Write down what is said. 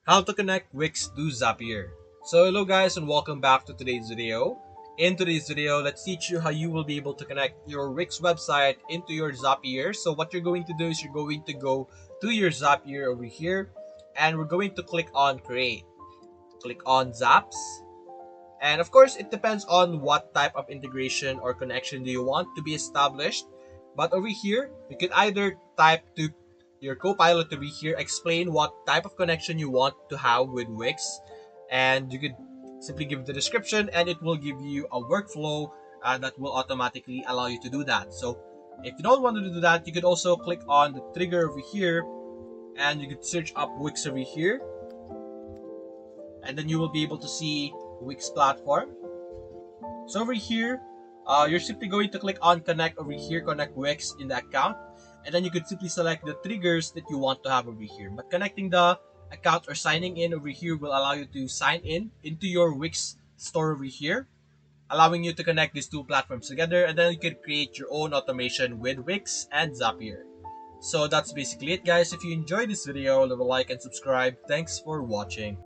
How to connect Wix to Zapier. So hello guys and welcome back to today's video. In today's video, let's teach you how you will be able to connect your Wix website into your Zapier. So what you're going to do is you're going to go to your Zapier over here and we're going to click on create. Click on Zaps. And of course, it depends on what type of integration or connection do you want to be established. But over here, you can either type to your Copilot over here, explain what type of connection you want to have with Wix, and you could simply give the description and it will give you a workflow that will automatically allow you to do that. So if you don't want to do that, you could also click on the trigger over here and you could search up Wix over here, and then you will be able to see Wix platform. So over here, you're simply going to click on connect over here, connect Wix in the account, and then you could simply select the triggers that you want to have over here. But connecting the account or signing in over here will allow you to sign in into your Wix store over here, allowing you to connect these two platforms together, and then you can create your own automation with Wix and Zapier. So that's basically it guys. If you enjoyed this video, leave a like and subscribe. Thanks for watching.